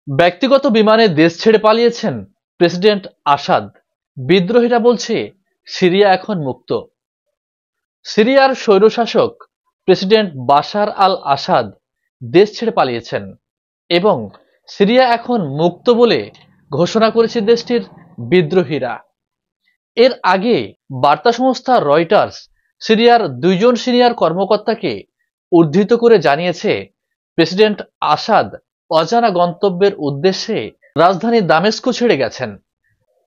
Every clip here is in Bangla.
ব্যক্তিগত বিমানে দেশ ছেড়ে পালিয়েছেন প্রেসিডেন্ট আসাদ। বিদ্রোহীরা বলছে সিরিয়া এখন মুক্ত। সিরিয়ার স্বৈরশাসক প্রেসিডেন্ট বাশার আল আসাদ দেশ ছেড়ে পালিয়েছেন এবং সিরিয়া এখন মুক্ত বলে ঘোষণা করেছে দেশটির বিদ্রোহীরা। এর আগে বার্তা সংস্থা রয়টার্স সিরিয়ার দুইজন সিনিয়র কর্মকর্তাকে উদ্ধৃত করে জানিয়েছে, প্রেসিডেন্ট আসাদ অজানা গন্তব্যের উদ্দেশ্যে রাজধানী দামেস্কো ছেড়ে গেছেন।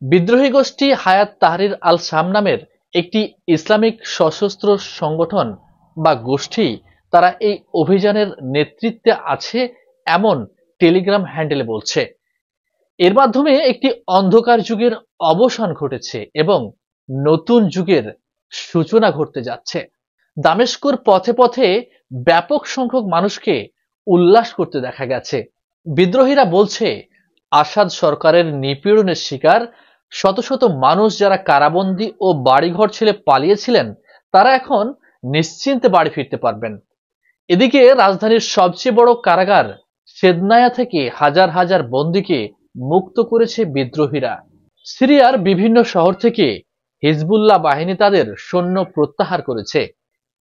বিদ্রোহী গোষ্ঠী হায়াত তাহরির আল শাম নামের একটি ইসলামিক সশস্ত্র সংগঠন বা গোষ্ঠী তারা এই অভিযানের নেতৃত্বে আছে এমন টেলিগ্রাম হ্যান্ডেলে বলছে। এর মাধ্যমে একটি অন্ধকার যুগের অবসান ঘটেছে এবং নতুন যুগের সূচনা ঘটতে যাচ্ছে। দামেস্কোর পথে পথে ব্যাপক সংখ্যক মানুষকে উল্লাস করতে দেখা গেছে। বিদ্রোহীরা বলছে, আসাদ সরকারের নিপীড়নের শিকার শত শত মানুষ যারা কারাবন্দী ও বাড়িঘর ছেড়ে পালিয়েছিলেন তারা এখন নিশ্চিন্তে বাড়ি ফিরতে পারবেন। এদিকে রাজধানীর সবচেয়ে বড় কারাগার সেদনায়া থেকে হাজার হাজার বন্দীকে মুক্ত করেছে বিদ্রোহীরা। সিরিয়ার বিভিন্ন শহর থেকে হিজবুল্লাহ বাহিনী তাদের সৈন্য প্রত্যাহার করেছে।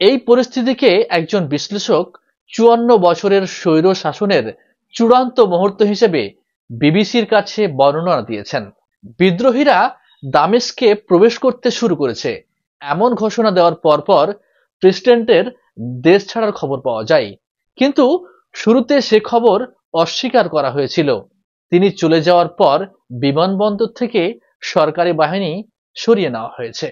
এই পরিস্থিতিকে একজন বিশ্লেষক ৫৪ বছরের স্বৈর শাসনের চূড়ান্ত মুহূর্ত হিসেবে বিবিসির কাছে বর্ণনা দিয়েছেন। বিদ্রোহীরা দামেস্কে প্রবেশ করতে শুরু করেছে এমন ঘোষণা দেওয়ার পরপর প্রেসিডেন্টের দেশ ছাড়ার খবর পাওয়া যায়, কিন্তু শুরুতে সে খবর অস্বীকার করা হয়েছিল। তিনি চলে যাওয়ার পর বিমানবন্দর থেকে সরকারি বাহিনী সরিয়ে নেওয়া হয়েছে।